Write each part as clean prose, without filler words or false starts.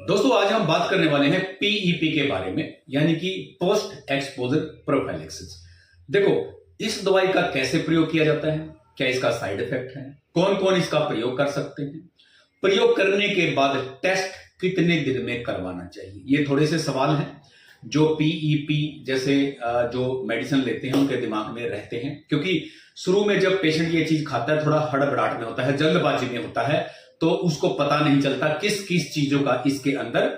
दोस्तों आज हम बात करने वाले हैं पीईपी के बारे में, यानी कि पोस्ट एक्सपोजर प्रोफाइलेक्सिस। देखो, इस दवाई का कैसे प्रयोग किया जाता है, क्या इसका साइड इफेक्ट है, कौन कौन इसका प्रयोग कर सकते हैं, प्रयोग करने के बाद टेस्ट कितने दिन में करवाना चाहिए, ये थोड़े से सवाल हैं जो पीईपी जैसे जो मेडिसिन लेते हैं उनके दिमाग में रहते हैं। क्योंकि शुरू में जब पेशेंट ये चीज खाता है, थोड़ा हड़बड़ाहट में होता है, जल्दबाजी में होता है, तो उसको पता नहीं चलता किस किस चीजों का इसके अंदर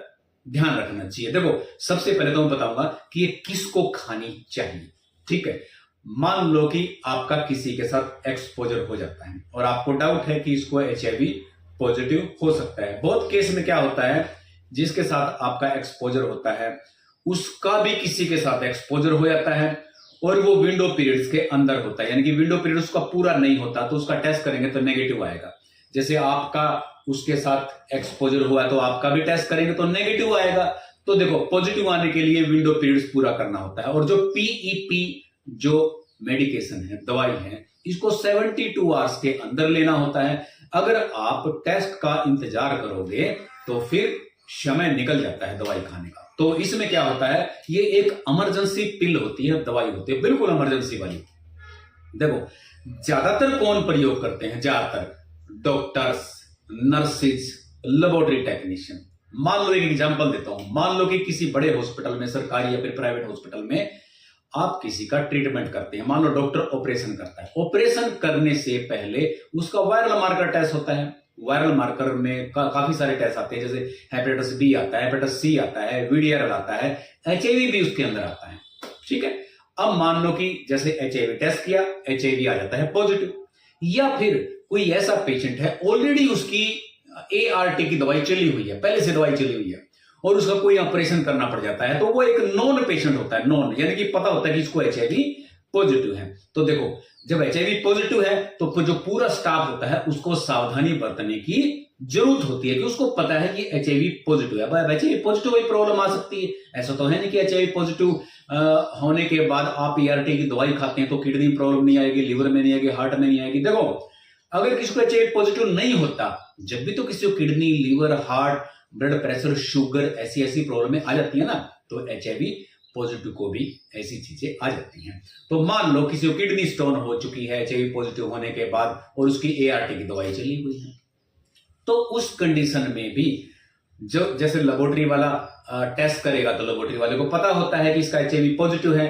ध्यान रखना चाहिए। देखो, सबसे पहले तो मैं बताऊंगा कि ये किसको खानी चाहिए। ठीक है, मान लो कि आपका किसी के साथ एक्सपोजर हो जाता है और आपको डाउट है कि इसको एचआईवी पॉजिटिव हो सकता है। बहुत केस में क्या होता है, जिसके साथ आपका एक्सपोजर होता है उसका भी किसी के साथ एक्सपोजर हो जाता है और वो विंडो पीरियड्स के अंदर होता है, यानी कि विंडो पीरियड उसका पूरा नहीं होता, तो उसका टेस्ट करेंगे तो नेगेटिव आएगा। जैसे आपका उसके साथ एक्सपोजर हुआ तो आपका भी टेस्ट करेंगे तो नेगेटिव आएगा। तो देखो, पॉजिटिव आने के लिए विंडो पीरियड्स पूरा करना होता है। और जो पीईपी जो मेडिकेशन है, दवाई है, इसको 72 आवर्स के अंदर लेना होता है। अगर आप टेस्ट का इंतजार करोगे तो फिर समय निकल जाता है दवाई खाने का। तो इसमें क्या होता है, ये एक इमरजेंसी पिल होती है, दवाई होती है, बिल्कुल इमरजेंसी वाली। देखो, ज्यादातर कौन प्रयोग करते हैं, ज्यादातर डॉक्टर्स, नर्सिस, लेबोरेटरी टेक्नीशियन। मान लो एक एग्जांपल देता हूं, मान लो कि किसी बड़े हॉस्पिटल में, सरकारी या फिर प्राइवेट हॉस्पिटल में आप किसी का ट्रीटमेंट करते हैं। मान लो डॉक्टर ऑपरेशन करता है, ऑपरेशन करने से पहले उसका वायरल मार्कर टेस्ट होता है। वायरल मार्कर में काफी सारे टेस्ट आते हैं, जैसे हेपेटाइटिस बी आता है, हेपेटाइटिस सी आता है, वीडीआरएल आता है, एचआईवी भी उसके अंदर आता है। ठीक है, अब मान लो कि जैसे एचआईवी टेस्ट किया, एचआईवी आ जाता है पॉजिटिव, या फिर कोई ऐसा पेशेंट है ऑलरेडी उसकी एआरटी की दवाई चली हुई है, पहले से दवाई चली हुई है और उसका कोई ऑपरेशन करना पड़ जाता है, तो वो एक नॉन पेशेंट होता है। नॉन यानी कि पता होता है कि इसको एचआईवी पॉजिटिव है। तो देखो, जब एचआईवी पॉजिटिव है तो जो पूरा स्टाफ होता है उसको सावधानी बरतने की जरूरत होती है कि उसको पता है कि एचआईवी पॉजिटिव है। अब एचआईवी पॉजिटिव कोई प्रॉब्लम आ सकती है, ऐसा तो है नहीं कि एचआईवी पॉजिटिव होने के बाद आप ईआरटी की दवाई खाते हैं तो किडनी प्रॉब्लम नहीं आएगी, लिवर में नहीं आएगी, हार्ट में नहीं आएगी। देखो, अगर किसी को एचआईवी पॉजिटिव नहीं होता, जब भी तो किसी को kidney, liver, heart, blood pressure, sugar, ऐसी प्रॉब्लम आ जाती है ना, तो एचआईवी पॉजिटिव को भी ऐसी चीजें आ जाती हैं। तो मान लो किसी को किडनी स्टोन हो चुकी है एचआईवी पॉजिटिव होने के बाद और उसकी एआरटी की दवाई चली हुई है, तो उस कंडीशन में भी जो जैसे लेबोरेटरी वाला टेस्ट करेगा तो लेबोरेटरी वाले को पता होता है कि इसका एचआईवी पॉजिटिव है।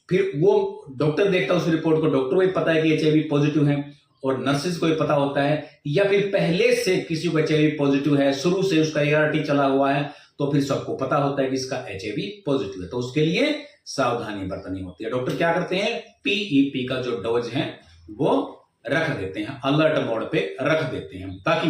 फिर वो डॉक्टर देखता है उस रिपोर्ट को, डॉक्टर को भी पता है कि एचआईवी पॉजिटिव है और नर्सिस को भी पता होता है, या फिर पहले से किसी को एचआईवी पॉजिटिव है, शुरू से उसका एआरटी चला हुआ है, तो फिर सबको पता होता है कि इसका एचआईवी पॉजिटिव है। तो उसके लिए सावधानी बरतनी होती है। डॉक्टर क्या करते हैं, पीईपी का जो डोज है वो रख देते हैं, अलर्ट मोड पे रख देते हैं, ताकि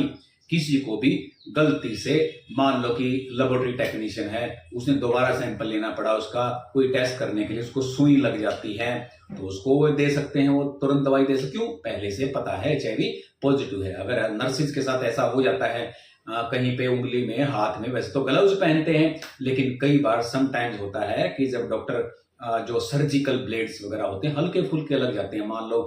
किसी को भी गलती से, मान लो कि लेबोरेटरी टेक्नीशियन है, उसने दोबारा सैंपल लेना पड़ा उसका कोई टेस्ट करने के लिए, उसको सुई लग जाती है तो उसको वो दे सकते हैं, वो तुरंत दवाई दे सकते। क्यों? पहले से पता है एचआईवी पॉजिटिव है। अगर नर्सिस के साथ ऐसा हो जाता है, कहीं पे उंगली में, हाथ में, वैसे तो ग्लव्स पहनते हैं, लेकिन कई बार समटाइम्स होता है कि जब डॉक्टर जो सर्जिकल ब्लेड्स वगैरह होते हैं हल्के फुल्के लग जाते हैं, मान लो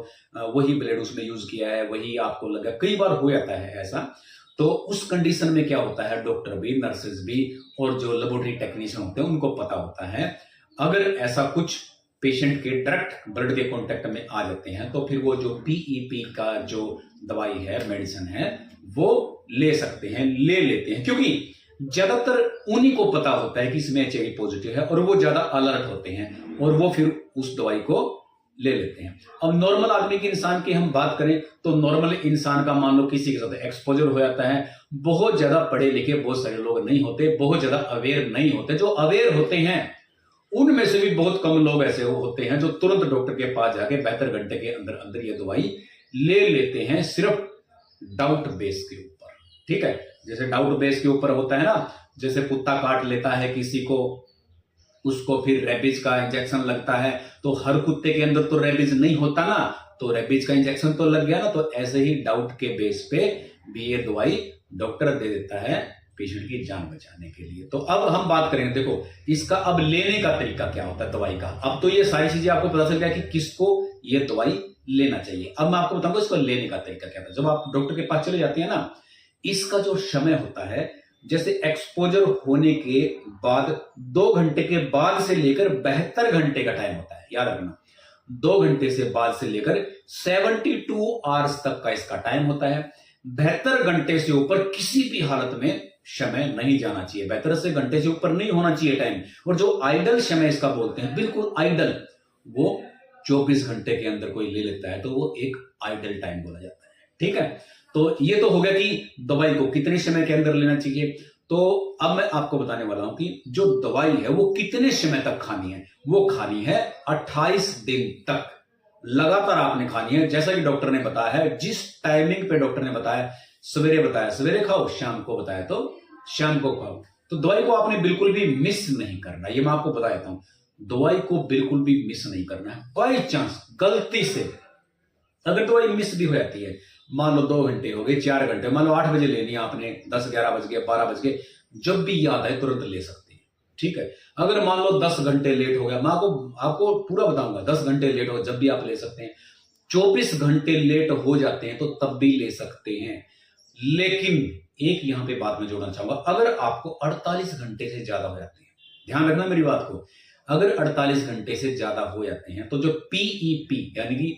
वही ब्लेड उसने यूज किया है, वही आपको लगा, कई बार हो जाता है ऐसा। तो उस कंडीशन में क्या होता है, डॉक्टर भी, नर्सेस भी और जो लेबोरेटरी टेक्नीशियन होते हैं उनको पता होता है, अगर ऐसा कुछ पेशेंट के डायरेक्ट ब्लड के कांटेक्ट में आ जाते हैं तो फिर वो जो पीईपी का जो दवाई है, मेडिसिन है, वो ले सकते हैं, ले लेते हैं। क्योंकि ज्यादातर उन्हीं को पता होता है कि इसमें एचआईवी पॉजिटिव है और वो ज्यादा अलर्ट होते हैं और वो फिर उस दवाई को ले लेते हैं। अब नॉर्मल आदमी के, इंसान की हम बात करें तो नॉर्मल इंसान का मान लो किसी के साथ एक्सपोजर हो जाता है, बहुत ज्यादा पढ़े लिखे बहुत सारे लोग नहीं होते, बहुत ज्यादा अवेयर नहीं होते। जो अवेयर होते हैं उनमें से भी बहुत कम लोग ऐसे होते हैं जो तुरंत डॉक्टर के पास जाके 72 घंटे के अंदर अंदर ये दवाई ले लेते हैं, सिर्फ डाउट बेस के ऊपर। ठीक है, जैसे डाउट बेस के ऊपर होता है ना, जैसे कुत्ता काट लेता है किसी को, उसको फिर रेबीज का इंजेक्शन लगता है, तो हर कुत्ते के अंदर तो रेबीज नहीं होता ना, तो रेबीज का इंजेक्शन तो लग गया ना। तो ऐसे ही डाउट के बेस पे भी ये दवाई डॉक्टर दे देता है पेशेंट की जान बचाने के लिए। तो अब हम बात करेंगे, देखो इसका अब लेने का तरीका क्या होता है दवाई का। अब तो ये सारी चीजें आपको पता चल गया कि किसको ये दवाई लेना चाहिए। अब मैं आपको बताऊंगा इसको लेने का तरीका क्या था। जब आप डॉक्टर के पास चले जाते हैं ना, इसका जो समय होता है जैसे एक्सपोजर होने के बाद 2 घंटे के बाद से लेकर 72 घंटे का टाइम होता है, याद रखना। 2 घंटे से बाद से लेकर 72 आवर्स तक का इसका टाइम होता है। 72 घंटे से ऊपर किसी भी हालत में समय नहीं जाना चाहिए, 72 घंटे से ऊपर नहीं होना चाहिए टाइम। और जो आइडल समय इसका बोलते हैं, बिल्कुल आइडल, वो 24 घंटे के अंदर कोई ले लेता है तो वो एक आइडल टाइम बोला जाता है। ठीक है, तो ये तो हो गया कि दवाई को कितने समय के अंदर लेना चाहिए। तो अब मैं आपको बताने वाला हूं कि जो दवाई है वो कितने समय तक खानी है। वो खानी है 28 दिन तक, लगातार आपने खानी है। जैसा कि डॉक्टर ने बताया है, जिस टाइमिंग पे डॉक्टर ने बताया, सवेरे बताया सवेरे खाओ, शाम को बताया तो शाम को खाओ। तो दवाई को आपने बिल्कुल भी मिस नहीं करना, ये मैं आपको बता देता हूं। दवाई को बिल्कुल भी मिस नहीं करना है। बाई चांस गलती से अगर दवाई मिस भी हो जाती है, मान लो 2 घंटे हो गए, 4 घंटे, मान लो 8 बजे लेनी है आपने, 10 11 बज गए, 12 बज गए, जब भी याद आए तुरंत ले सकते हैं। ठीक है, अगर मान लो 10 घंटे लेट हो गया, मैं आपको पूरा बताऊंगा, 10 घंटे लेट हो जब भी आप ले सकते हैं। 24 घंटे लेट हो जाते हैं तो तब भी ले सकते हैं। लेकिन एक यहां पे बात मैं जोड़ना चाहूंगा, अगर आपको 48 घंटे से ज्यादा हो जाते हैं, ध्यान रखना मेरी बात को, अगर 48 घंटे से ज्यादा हो जाते हैं तो जो पीईपी यानी कि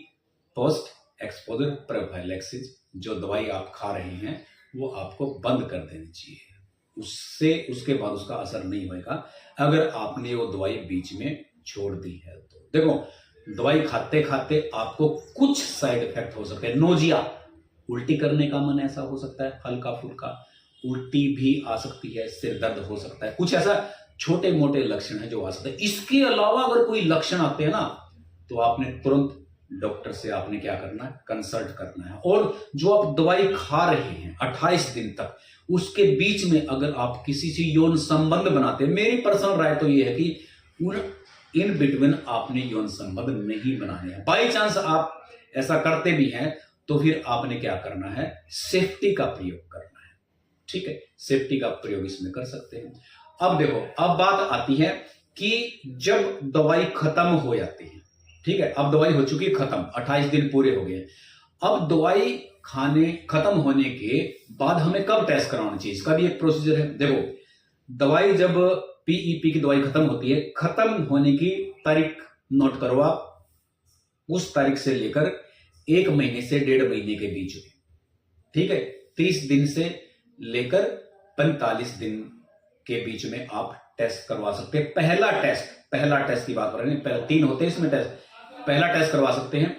पोस्ट एक्सपोजर प्रोफाइलैक्सिस, जो दवाई आप खा रहे हैं वो आपको बंद कर देनी चाहिए। उसके बाद उसका असर नहीं होगा अगर आपने वो दवाई बीच में छोड़ दी है तो। देखो, दवाई खाते खाते आपको कुछ साइड इफेक्ट हो सकते हैं। नोजिया, उल्टी करने का मन ऐसा हो सकता है, हल्का फुल्का उल्टी भी आ सकती है, सिर दर्द हो सकता है, कुछ ऐसा छोटे मोटे लक्षण है जो आ सकते हैं। इसके अलावा अगर कोई लक्षण आते हैं ना तो आपने तुरंत डॉक्टर से आपने क्या करना है, कंसल्ट करना है। और जो आप दवाई खा रहे हैं 28 दिन तक, उसके बीच में अगर आप किसी से यौन संबंध बनाते हैं, मेरी पर्सनल राय तो ये है कि इन बिटवीन आपने यौन संबंध नहीं बनाने हैं। बाई चांस आप ऐसा करते भी हैं तो फिर आपने क्या करना है, सेफ्टी का प्रयोग करना है। ठीक है, सेफ्टी का प्रयोग इसमें कर सकते हैं। अब देखो, अब बात आती है कि जब दवाई खत्म हो जाती है, ठीक है, अब दवाई हो चुकी है खत्म, 28 दिन पूरे हो गए, अब दवाई खाने खत्म होने के बाद हमें कब टेस्ट कराना चाहिए, इसका भी एक प्रोसीजर है। देखो, दवाई जब पीईपी की दवाई खत्म होती है, खत्म होने की तारीख नोट करो आप, उस तारीख से लेकर 1 महीने से 1.5 महीने के बीच में, ठीक है, 30 दिन से लेकर 45 दिन के बीच में आप टेस्ट करवा सकते हैं। पहला टेस्ट की बात कर रहे हैं, पहले 3 होते हैं इसमें टेस्ट, पहला टेस्ट करवा सकते हैं।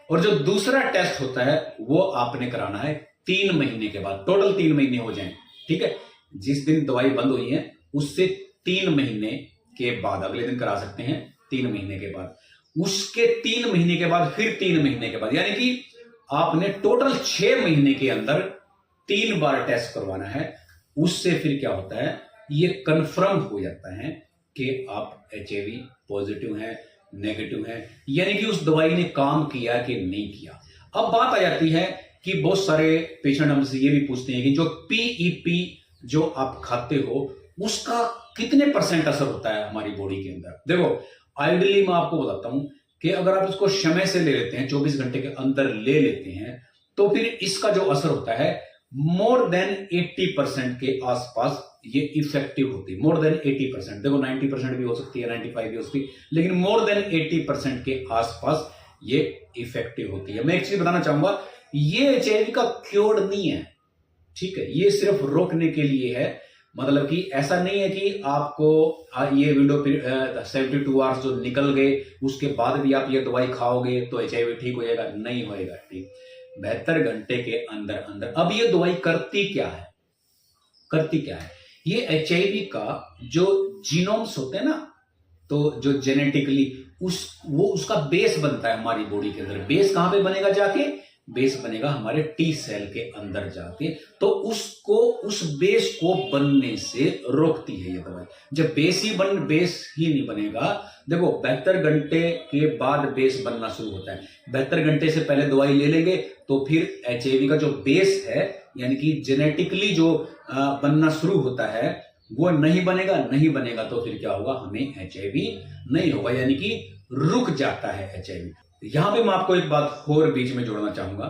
और जो दूसरा टेस्ट होता है वो आपने कराना है 3 महीने के बाद, टोटल 3 महीने हो जाएं। ठीक है, जिस दिन दवाई बंद हुई है उससे 3 महीने के बाद, अगले दिन करा सकते हैं 3 महीने के बाद, उसके 3 महीने के बाद, फिर 3 महीने के बाद, यानी कि आपने टोटल 6 महीने के अंदर 3 बार टेस्ट करवाना है। उससे फिर क्या होता है, ये कंफर्म हो जाता है कि आप एचआईवी पॉजिटिव हैं, नेगेटिव है, यानी कि उस दवाई ने काम किया कि नहीं किया। अब बात आ जाती है कि बहुत सारे पेशेंट हमसे ये भी पूछते हैं कि जो पीईपी जो आप खाते हो उसका कितने % असर होता है हमारी बॉडी के अंदर। देखो, आइडियली मैं आपको बताता हूं कि अगर आप इसको समय से ले लेते हैं, 24 घंटे के अंदर ले लेते हैं, तो फिर इसका जो असर होता है मोर देन 80% के आसपास ये इफेक्टिव होती है। मोर देन 80%, देखो 90% भी हो सकती है, 95 भी हो सकती है, लेकिन मोर देन 80% के आसपास ये इफेक्टिव होती है। मैं एक चीज बताना चाहूंगा, ये एचआईवी का क्योर नहीं है, ठीक है, ये सिर्फ रोकने के लिए है। मतलब कि ऐसा नहीं है कि आपको ये विंडो 72 आवर्स जो निकल गए उसके बाद भी आप ये दवाई खाओगे तो एचआईवी ठीक हो जाएगा, नहीं होएगा ठीक। 72 घंटे के अंदर अंदर। अब ये दवाई करती क्या है, ये एचआईवी का जो जीनोम्स होते हैं ना, तो जो जेनेटिकली उसका बेस बनता है हमारी बॉडी के अंदर। बेस कहां पे बनेगा जाके, बेस बनेगा हमारे टी सेल के अंदर जाके, तो उस बेस को बनने से रोकती है ये दवाई। जब बेस ही नहीं बनेगा, देखो 72 घंटे के बाद बेस बनना शुरू होता है। 72 घंटे से पहले दवाई ले लेंगे तो फिर एचआईवी का जो बेस है, यानी कि जेनेटिकली जो बनना शुरू होता है, वो नहीं बनेगा तो फिर क्या होगा, हमें एचआईवी नहीं होगा, यानी कि रुक जाता है एचआईवी। यहां पे मैं आपको एक बात और बीच में जोड़ना चाहूंगा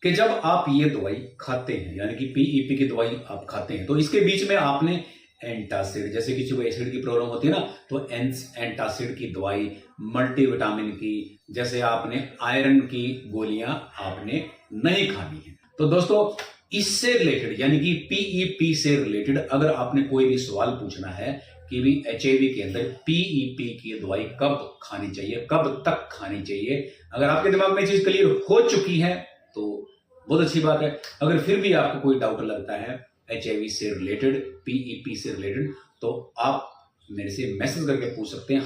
कि जब आप ये दवाई खाते हैं, यानी कि पीईपी की दवाई आप खाते हैं, तो इसके बीच में आपने एंटासिड, जैसे किसी को एसिड की प्रॉब्लम होती है ना, तो एंटासिड की दवाई, मल्टीविटामिन की, जैसे आपने आयरन की गोलियां आपने नहीं खानी है। तो दोस्तों, इससे रिलेटेड यानी कि पीईपी से रिलेटेड अगर आपने कोई भी सवाल पूछना है कि भी एचआईवी के अंदर पीईपी की दवाई कब खानी चाहिए, कब तक खानी चाहिए, अगर आपके दिमाग में चीज क्लियर हो चुकी है तो बहुत अच्छी बात है। अगर फिर भी आपको कोई डाउट लगता है एचआईवी से रिलेटेड, पीईपी से रिलेटेड, तो आप मेरे से मैसेज करके पूछ सकते हैं।